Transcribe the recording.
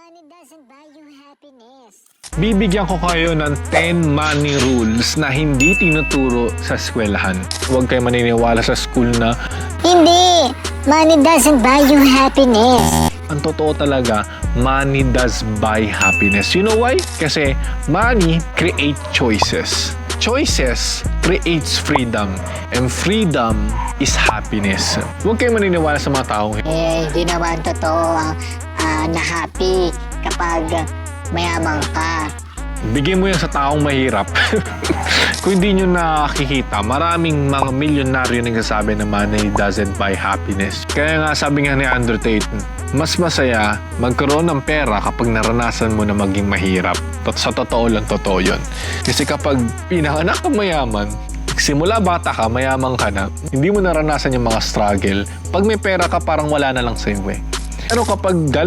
Money doesn't buy you happiness. Bibigyan ko kayo ng 10 money rules na hindi tinuturo sa eskwelahan. Huwag kayo maniniwala sa school na Hindi! Money doesn't buy you happiness. ang totoo talaga, money does buy happiness. You know why? Kasi money creates choices. Choices creates freedom. And freedom is happiness. Huwag kayo maniniwala sa mga taong Hindi naman totoo na happy kapag mayaman ka. bigyan mo yan sa taong mahirap. Kung hindi nyo nakikita, maraming mga milyonaryo nagsasabi na money doesn't buy happiness. Kaya nga sabi nga ni Andrew Tate, mas masaya magkaroon ng pera kapag naranasan mo na maging mahirap. Sa totoo lang, totoo yun. Kasi kapag pinanganak kang mayaman, simula bata ka, mayaman ka na, hindi mo naranasan yung mga struggle. Pag may pera ka, parang wala na lang sa'yo eh. Pero kapag